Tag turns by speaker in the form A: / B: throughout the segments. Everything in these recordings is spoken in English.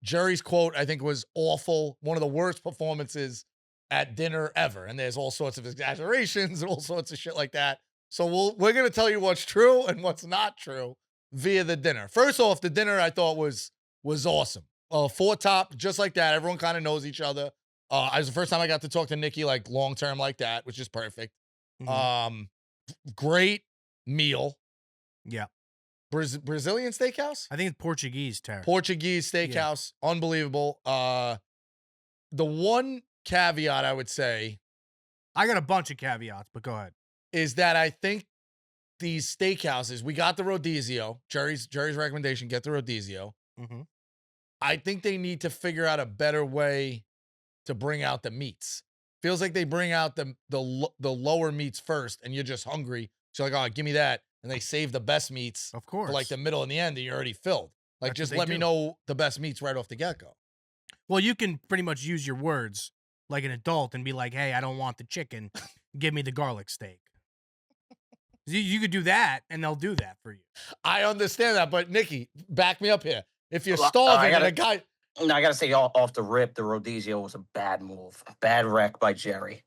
A: Jerry's quote, I think, was awful. One of the worst performances at dinner ever. And there's all sorts of exaggerations and all sorts of shit like that. So we're gonna tell you what's true and what's not true via the dinner. First off, the dinner I thought was awesome. Four top, just like that. Everyone kind of knows each other. It was the first time I got to talk to Nikki like long term like that, which is perfect.
B: Mhm.
A: Great meal.
B: Yeah.
A: Brazilian steakhouse?
B: I think it's Portuguese, Terry.
A: Portuguese steakhouse. Unbelievable. The one caveat I would say
B: I got a bunch of caveats, but go ahead.
A: is that I think these steakhouses, we got the Rodizio, Jerry's recommendation, get the Rodizio.
B: Mhm.
A: I think they need to figure out a better way to bring out the meats. Feels like they bring out the lower meats first, and you're just hungry. So like, oh, give me that, and they save the best meats
B: Of
A: for like
B: course.
A: the middle and the end, and you're already filled. Like,
B: That's what
A: just
B: they
A: let me
B: do.
A: know the best meats right off the get go.
B: Well, you can pretty much use your words like an adult and be like, "Hey, I don't want the chicken. Give me the garlic steak." You could do that, and they'll do that for you.
A: I understand that, but Nikki, back me up here. If you're
C: Well,
A: starving and a guy,
C: No, I gotta say, off the rip, the Rodizio was a bad move, bad wreck by Jerry.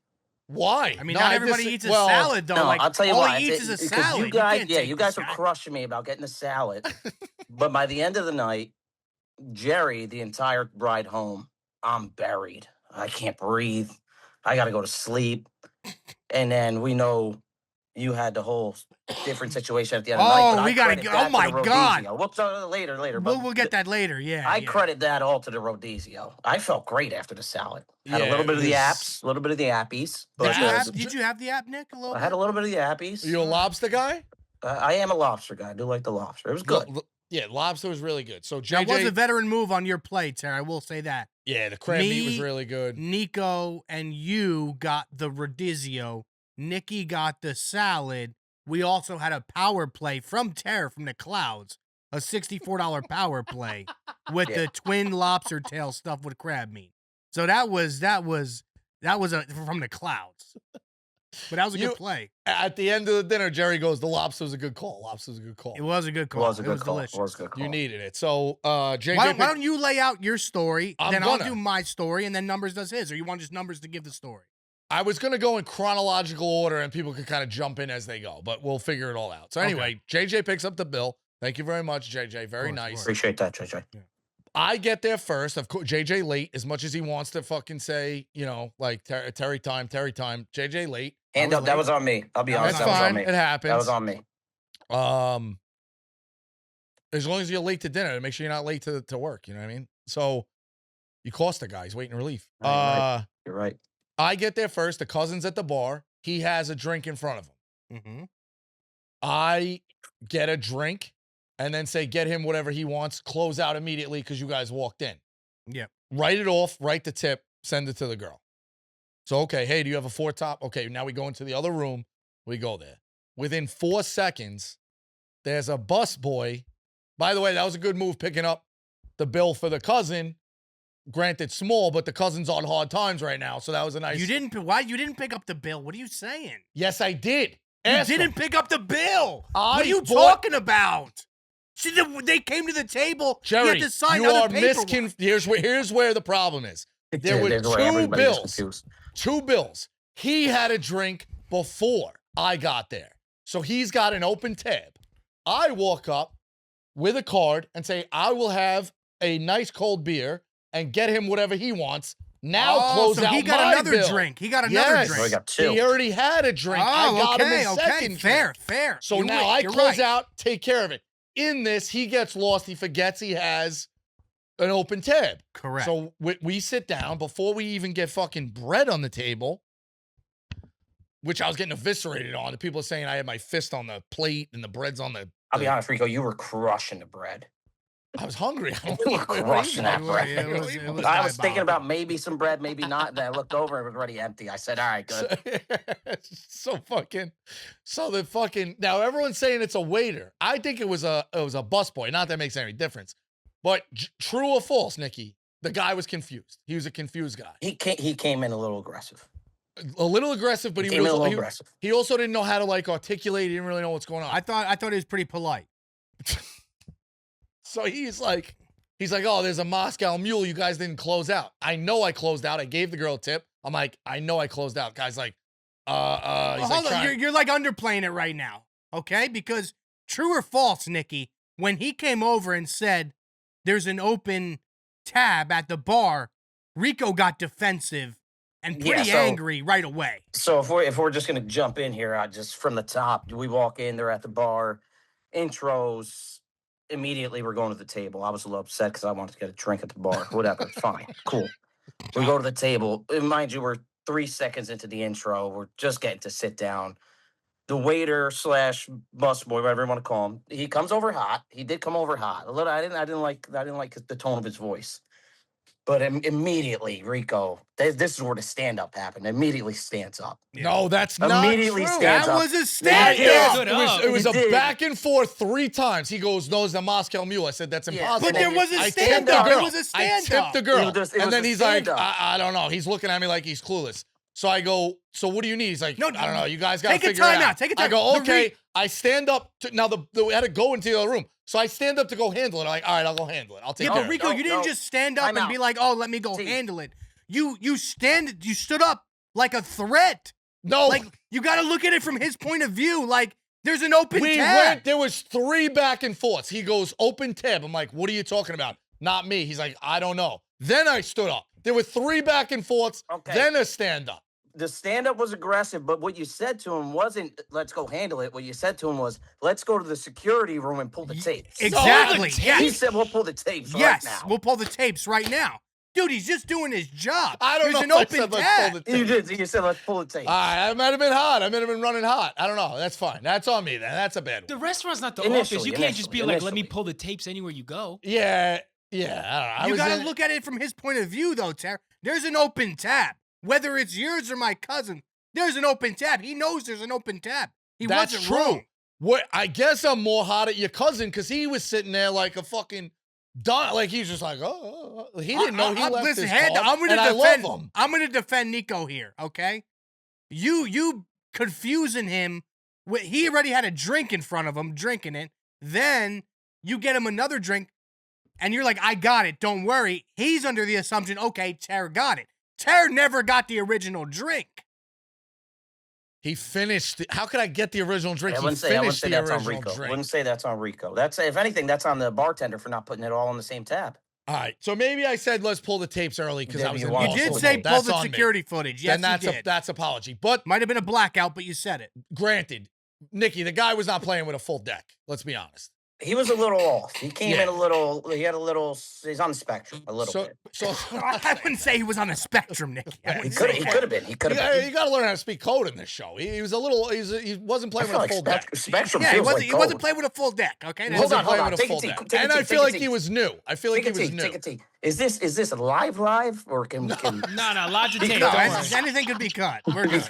A: why?
B: I mean,
A: No,
B: not everybody eats a
A: well,
B: salad, though.
C: No,
B: like,
C: I'll tell you
B: all
C: why.
B: he eats is a
C: Because
B: salad.
C: you guys,
B: can't
C: yeah,
B: take
C: you
B: this
C: guys were
B: guy.
C: crushing me about getting a salad. But by the end of the night, Jerry, the entire ride home, I'm buried. I can't breathe. I got to go to sleep. And then we know you had the whole different situation at the end of the night.
B: Oh,
C: But
B: we
C: I
B: gotta
C: credit
B: go.
C: that
B: Oh my
C: to the
B: God.
C: Rodizio. We'll talk later.
B: We'll get that later. Yeah.
C: I
B: yeah.
C: credit that all to the Rodizio. I felt great after the salad. Had a
A: Yeah,
C: little bit
A: it
C: of the
A: was-
C: apps, a little bit of the appies. But
B: Did you have the app, Nick? A little
C: I had a
B: bit?
C: little bit of the appies.
A: Are you a lobster guy?
C: I am a lobster guy. I do like the lobster. It was good.
A: Yeah, lobster was really good. So
B: That was a
A: JJ,
B: veteran move on your play, Terry. I will say that.
A: yeah, the crab meat was
B: Me,
A: really good.
B: Nico and you got the Rodizio. Nikki got the salad. We also had a power play from Terry from the clouds, a $64 power play with
C: Yeah.
B: the twin lobster tail stuffed with crab meat. So that was from the clouds. But that was a good play.
A: At the end of the dinner, Jerry goes, "The lobster was a good call. Lobster was a good call.
B: It was a good
C: It
B: call.
C: was a good call.
B: delicious.
C: It was a good call.
A: You needed it." So, JJ,
B: Why don't you lay out your story,
A: I'm
B: then I'll
A: gonna.
B: do my story, and then Numbers does his, or you want just Numbers to give the story?
A: I was gonna go in chronological order, and people could kind of jump in as they go, but we'll figure it all out. So anyway, JJ picks up the bill. Thank you very much, JJ. Very nice.
C: Appreciate that, JJ.
B: Yeah.
A: I get there first. Of course, JJ late. As much as he wants to fucking say, like Terry time, JJ late.
C: And that was on me. I'll be honest.
A: That's
C: That was
A: fine.
C: on me.
A: It happens.
C: That was on me.
A: As long as you're late to dinner, make sure you're not late to work. You know what I mean? So you cost the guy. He's waiting relief.
C: Right. You're right.
A: I get there first. The cousin's at the bar. He has a drink in front of him.
B: Mm-hmm.
A: I get a drink and then say, get him whatever he wants. Close out immediately because you guys walked in.
B: Yep.
A: Write it off. Write the tip. Send it to the girl. So, okay, hey, do you have a four top? Okay, now we go into the other room. We go there. Within 4 seconds, there's a bus boy. By the way, that was a good move picking up the bill for the cousin. Granted, small, but the cousin's on hard times right now, so that was a nice.
B: Why you didn't pick up the bill? What are you saying?
A: Yes, I did.
B: You didn't pick up the bill. What are you talking about? See, they came to the table.
A: Jerry,
B: you had to sign
A: you
B: other
A: are
B: paperwork.
A: Here's where the problem is. There were two bills. Two bills. He had a drink before I got there. So he's got an open tab. I walk up with a card and say, I will have a nice cold beer and get him whatever he wants. Now close out my bill.
B: He got another drink. He got another drink.
C: I got two.
A: He already had a drink. I got him a second drink.
B: Fair.
A: So now I close out, take care of it. In this, he gets lost. He forgets he has an open tab.
B: Correct.
A: So we sit down before we even get fucking bread on the table, which I was getting eviscerated on. The people are saying I had my fist on the plate and the bread's on the.
C: I'll be honest, Rico, you were crushing the bread.
A: I was hungry.
C: You were crushing that bread.
B: It was
C: I was thinking about maybe some bread, maybe not. And then I looked over and it was already empty. I said, all right, good.
A: Now everyone's saying it's a waiter. I think it was a busboy. Not that it makes any difference. But true or false, Nikki? The guy was confused. He was a confused guy.
C: He came in a little aggressive.
A: A little aggressive, but he also didn't know how to articulate. He didn't really know what's going on.
B: I thought he was pretty polite.
A: So he's He's like, oh, there's a Moscow Mule. You guys didn't close out. I know I closed out. I gave the girl a tip. I'm like, I know I closed out. Guy's like, he's
B: hold
A: like,
B: on. You're like underplaying it right now, okay? Because true or false, Nikki, when he came over and said there's an open tab at the bar, Rico got defensive and pretty angry right away.
C: So if we're just gonna jump in here, just from the top, we walk in, they're at the bar, intros. Immediately, we're going to the table. I was a little upset because I wanted to get a drink at the bar. Whatever, it's fine, cool. We go to the table. And mind you, we're 3 seconds into the intro. We're just getting to sit down. The waiter slash busboy, whatever you want to call him, he comes over hot. He did come over hot. A little. I didn't like the tone of his voice. But immediately, Rico, this is where the stand-up happened. Immediately stands up.
A: No, that's not
C: Immediately
A: true.
C: stands
B: That
C: up.
B: was a
C: Yeah,
B: stand-up.
A: It was
C: He
A: a
C: did.
A: back and forth 3 times. He goes, no, it's a Moscow Mule. I said, that's
C: Yeah,
A: impossible.
B: But there was a
A: I tipped the
B: stand-up.
A: girl.
B: It was a
A: I tipped
B: stand-up.
A: the girl.
C: It was
A: And then
C: a
A: he's like,
C: stand-up.
A: I don't know. He's looking at me like he's clueless. So I go, so what do you need? He's like,
B: No,
A: I don't know. You guys got to
B: take a
A: figure it
B: time
A: out.
B: out. Take a
A: I
B: time.
A: go,
B: The
A: okay. I stand up. Now, we had to go into the other room. So I stand up to go handle it. I'm like, all right, I'll go handle it. I'll take
B: Yeah,
A: care
B: but
A: of
B: Rico,
A: it.
B: you didn't just stand up
C: Time
B: and
C: out.
B: be like, "Oh, let me go
C: T.
B: handle it." You stood up like a threat.
A: No.
B: Like you got to look at it from his point of view. Like there's an open
A: We
B: tab.
A: went, there was 3 back and forths. He goes, open tab. I'm like, what are you talking about? Not me. He's like, I don't know. Then I stood up. There were 3 back and forths,
C: Okay.
A: then a stand up.
C: The stand-up was aggressive, but what you said to him wasn't, let's go handle it. What you said to him was, let's go to the security room and pull the tapes.
B: Exactly.
C: He
B: Yes.
C: said, we'll pull the tapes
B: Yes.
C: right now.
B: We'll pull the tapes right now. Dude, he's just doing his job.
A: I don't
B: There's
A: know
B: an
A: if I
B: open
A: said let's
B: tab.
A: pull the
C: You
A: tape.
C: did. You said, let's pull the tapes.
A: I might have been hot. I might have been running hot. I don't know. That's fine. That's on me then. That's a bad
D: The
A: one.
D: restaurant's not the
C: Initially,
D: office. You can't just be like, let me
C: initially.
D: pull the tapes anywhere you go.
A: Yeah. Yeah. I don't know.
B: You got to look at it from his point of view, though, Tara. There's an open tab. Whether it's yours or my cousin, there's an open tab. He knows there's an open tab. He
A: That's
B: wasn't
A: true.
B: wrong.
A: What I guess I'm more hot at your cousin because he was sitting there like a fucking done. Like he's just like, he didn't know he left
B: listen,
A: his
B: Hand,
A: card,
B: I'm gonna
A: and I
B: defend.
A: love him.
B: I'm gonna defend Nico here. Okay, you confusing him. He already had a drink in front of him, drinking it. Then you get him another drink, and you're like, I got it. Don't worry. He's under the assumption, okay, Tara got it. Tara never got the original drink.
A: He finished. How could I get the original drink?
C: I
A: He
C: wouldn't say
A: finished the
C: that's on
A: original
C: Rico.
A: drink.
C: Wouldn't say that's on Rico. That's, if anything, that's on the bartender for not putting it all on the same tab.
A: All right, so maybe I said let's pull the tapes early because I
C: Maybe
A: was
C: you
A: in
C: want
B: You
C: to
B: did
C: pull
B: say
C: the-
B: pull
A: That's
B: the
A: on me.
B: security footage. Yes,
A: Then that's
B: you did.
A: that's apology. But
B: Might have been a blackout, but you said it.
A: granted, Nikki, the guy was not playing with a full deck. Let's be honest.
C: He was a little off. He came
A: Yeah.
C: in a little, he's on the spectrum a little bit.
A: So
B: I wouldn't say he was on a spectrum, Nicky. I
C: He
B: wouldn't
C: could
B: say
C: have
B: that.
C: been. He could
A: you
C: have been.
A: got to learn how to speak code in this show. He was a little. He wasn't
C: I
A: playing
C: feel
A: with a
C: like
A: full deck.
C: Spectrum
B: Yeah, he
C: feels
B: wasn't.
C: like
B: He wasn't
C: gold.
B: playing with a full deck. Okay,
A: He
B: That's
A: wasn't
C: hold
A: playing
C: on.
A: with a
C: Take a
A: full
C: seat.
A: deck.
C: Take a
A: And
C: seat.
A: I feel
C: Take a
A: like he
C: seat.
A: was new. I feel like he
C: Take a
A: was
C: tea.
A: new.
C: Take a tea. Is this live or can
D: No, lodge your tape.
B: no,
D: Don't worry.
B: anything could be cut. We're good.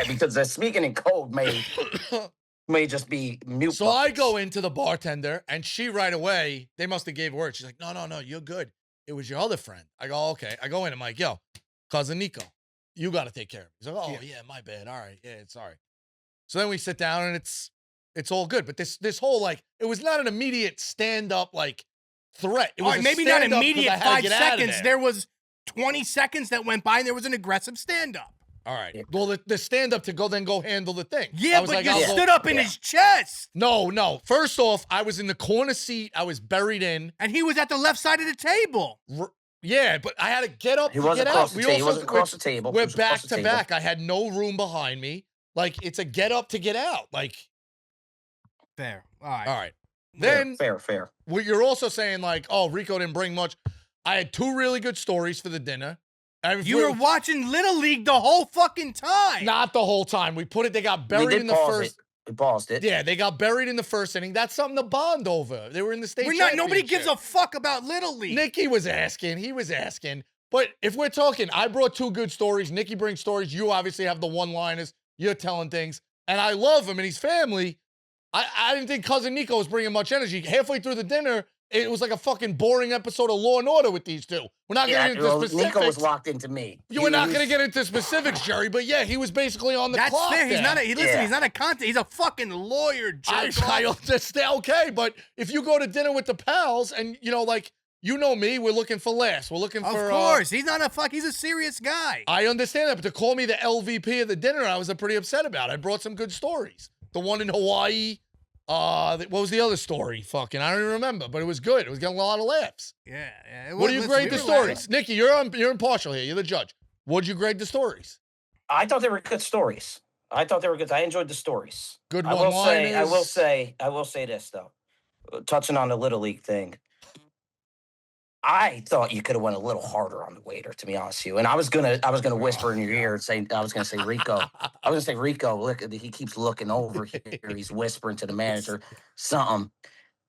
C: because speaking in code may just be mute.
A: So I
C: buttons.
A: go into the bartender, and she right away, they must have gave word. She's like, no, you're good. It was your other friend. I go, okay. I go in. I'm like, yo, cousin Nico, you got to take care of him. He's like, oh, yeah, my bad. All right. Yeah, sorry. So then we sit down, and it's all good. But this whole, like, it was not an immediate stand-up, like, threat. It
B: All
A: was
B: right,
A: a
B: maybe not
A: stand-up 'cause I
B: immediate
A: had to
B: 5
A: get out of
B: seconds.
A: there.
B: There was 20 seconds that went by, and there was an aggressive stand-up.
A: All right.
C: Yeah.
A: Well, the stand-up to go handle the thing.
B: Yeah,
A: I was
B: but
A: like,
B: you
A: I'll go-
B: stood up in his chest,
A: No. First off, I was in the corner seat. I was buried in.
B: and he was at the left side of the table.
A: Yeah, but I had to get up
C: He
A: to
C: wasn't
A: get
C: across
A: out.
C: the table. He wasn't across the table. He
A: We're
C: was across
A: back
C: the
A: to
C: table.
A: back. I had no room behind me. Like, it's a get up to get out. Like,
B: Fair. All right.
A: all right. Then
C: Fair.
A: what you're also saying, like, oh, Rico didn't bring much. I had 2 really good stories for the dinner.
B: You were watching Little League the whole fucking time.
A: not the whole time. We put it. They got
C: We
A: buried
C: did
A: in the
C: pause
A: first.
C: it. We paused it.
A: Yeah, they got buried in the first inning. That's something to bond over. They were in the state.
B: We're not. Nobody gives a
A: championship.
B: fuck about Little League.
A: Nikki was asking. He was asking. But if we're talking, I brought 2 good stories. Nikki brings stories. You obviously have the one-liners. You're telling things. And I love him and his family. I didn't think Cousin Nico was bringing much energy. Halfway through the dinner, it was like a fucking boring episode of Law and Order with these 2. We're not
C: Yeah,
A: getting into specifics.
C: Nico was locked into me.
A: You were not going to get into specifics, Jerry. But yeah, he was basically on the
B: That's
A: clock.
B: fair. He's
A: there.
B: not. Listen,
C: Yeah.
B: he's not a content. He's a fucking lawyer.
A: I
B: Jerk off.
A: understand. Okay, but if you go to dinner with the pals and, like, You know me. We're looking for laughs. We're looking for.
B: Of course, he's not a fuck. He's a serious guy.
A: I understand that, but to call me the LVP of the dinner, I was pretty upset about. I brought some good stories. The one in Hawaii. What was the other story? Fucking, I don't even remember, but it was good. It was getting a lot of laughs.
B: Yeah.
A: What do you grade the stories, Nikki? You're impartial here. You're the judge. What'd you grade the stories?
C: I thought they were good stories. I thought they were good. I enjoyed the stories.
A: Good
C: I
A: one-liners.
C: will say this though. Touching on the Little League thing. I thought you could have went a little harder on the waiter, to be honest with you. And I was gonna whisper in your ear and say, I was gonna say, Rico. Rico, look, he keeps looking over here. He's whispering to the manager something.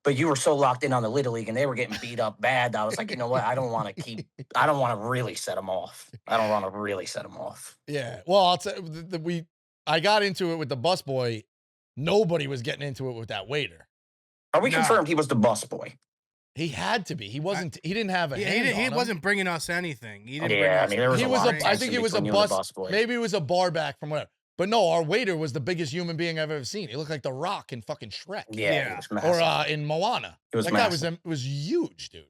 C: But you were so locked in on the Little League and they were getting beat up bad. I was like, you know what? I don't want to really set them off.
A: Yeah. Well, I'll tell I got into it with the busboy. Nobody was getting into it with that waiter.
C: Are we confirmed he was the busboy?
A: He had to be. He wasn't. He didn't have a.
B: Yeah,
A: hand
B: he
A: on him.
B: wasn't bringing us anything. He didn't
C: Yeah,
B: bring us
C: there was
A: He
C: a
A: was
C: lot
A: a.
C: of
A: I think he was a
C: tension between you and the
A: bus.
C: busboy.
A: Maybe he was a bar back from whatever. But no, our waiter was the biggest human being I've ever seen. He looked like the Rock in fucking Shrek.
C: Yeah. He was massive.
A: Or in Moana.
C: It was
A: that
C: massive.
A: guy was huge, dude.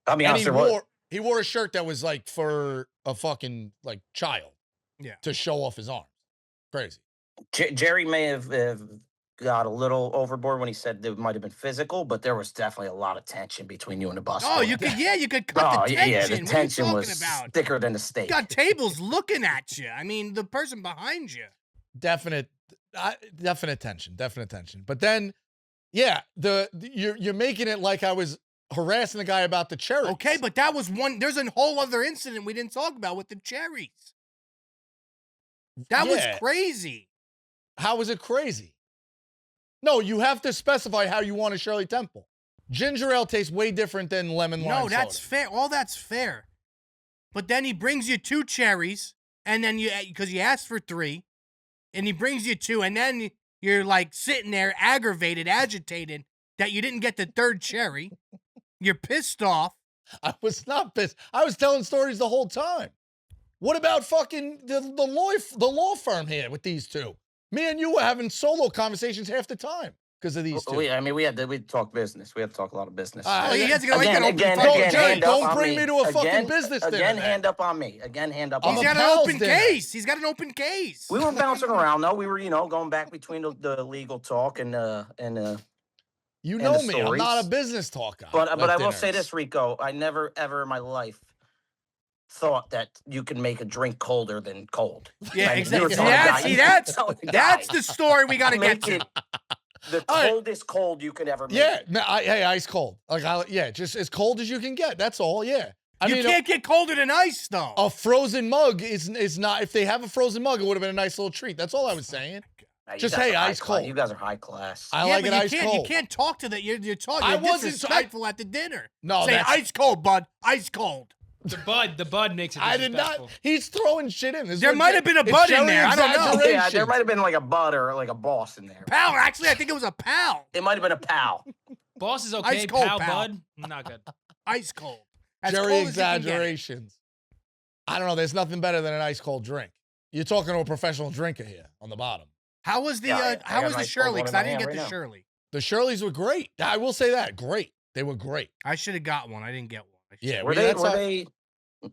C: I'll be
A: And
C: honest.
A: he wore a shirt that was like for a fucking like child.
B: Yeah.
A: To show off his arms. Crazy.
C: Jerry may have got a little overboard when he said there might have been physical, but there was definitely a lot of tension between you and the busboy.
B: Oh, you could cut the tension.
C: Yeah, the
B: What
C: tension
B: are you
C: was
B: talking about?
C: thicker than the steak.
B: You got tables looking at you. I mean, the person behind you.
A: Definite tension. But then, yeah, you're making it like I was harassing the guy about the cherries.
B: Okay, but that was one. There's a whole other incident we didn't talk about with the cherries. That was crazy.
A: How was it crazy? No, you have to specify how you want a Shirley Temple. Ginger ale tastes way different than lemon lime
B: No, that's
A: soda.
B: fair. All that's fair. But then he brings you 2 cherries, and then because you asked for 3, and he brings you 2, and then you're like sitting there aggravated, agitated that you didn't get the 3rd cherry. You're pissed off.
A: I was not pissed. I was telling stories the whole time. What about fucking the law firm here with these two? Me and you were having solo conversations half the time because of these two.
C: We talk business. We had to talk a lot of business.
B: Well, he has to go
A: Don't bring me to a fucking business dinner.
C: Again, hand up on me. Hand up on me.
B: He's got an open case. He's got an open case.
C: We were bouncing around, though. We were, going back between the legal talk and
A: you know me.
C: stories.
A: I'm not a business talker.
C: But I will say this, Rico. I never ever in my life thought that you can make a drink colder than cold.
B: Yeah,
C: And
B: exactly. That's the story we got to get to.
C: The coldest cold you could ever make.
A: Yeah, hey, ice cold. Just as cold as you can get. That's all. Yeah.
B: You can't get colder than ice, though.
A: A frozen mug is not. If they have a frozen mug, it would have been a nice little treat. That's all I was saying. Just ice cold.
C: You guys are high class.
A: I like it ice cold.
B: You can't talk to that. You're talking. You're disrespectful at the dinner.
A: No,
B: say ice cold, bud. Ice cold.
D: The bud makes it.
A: I did not. He's throwing shit in.
B: There might have been a bud in there. I don't know.
C: Yeah, there might have been like a bud or like a boss in there.
B: Pal. Actually, I think it was a pal.
C: It might have been a pal.
D: Boss is okay.
B: Ice cold,
D: pal,
B: pal.
D: bud, not good.
B: Ice cold.
A: Jerry exaggerations. I don't know. There's nothing better than an ice cold drink. You're talking to a professional drinker here on the bottom.
B: How was the Shirley? Because I didn't get the Shirley.
A: The Shirleys were great. I will say that. Great. They were great.
B: I should have got one. I didn't get one.
A: Yeah.
C: Were they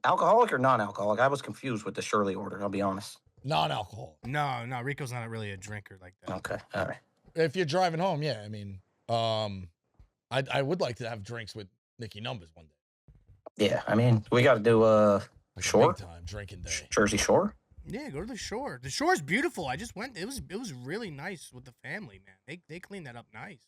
C: alcoholic or non-alcoholic? I was confused with the Shirley order. I'll be honest.
A: Non-alcoholic.
B: No. Rico's not really a drinker like that.
C: Okay. All right.
A: If you're driving home, yeah. I mean, I would like to have drinks with Nicky Numbers one day.
C: Yeah. I mean, we got to do Shore
A: big time drinking day.
C: Jersey Shore.
B: Yeah, go to the shore. The shore's beautiful. I just went. It was really nice with the family, man. They cleaned that up nice.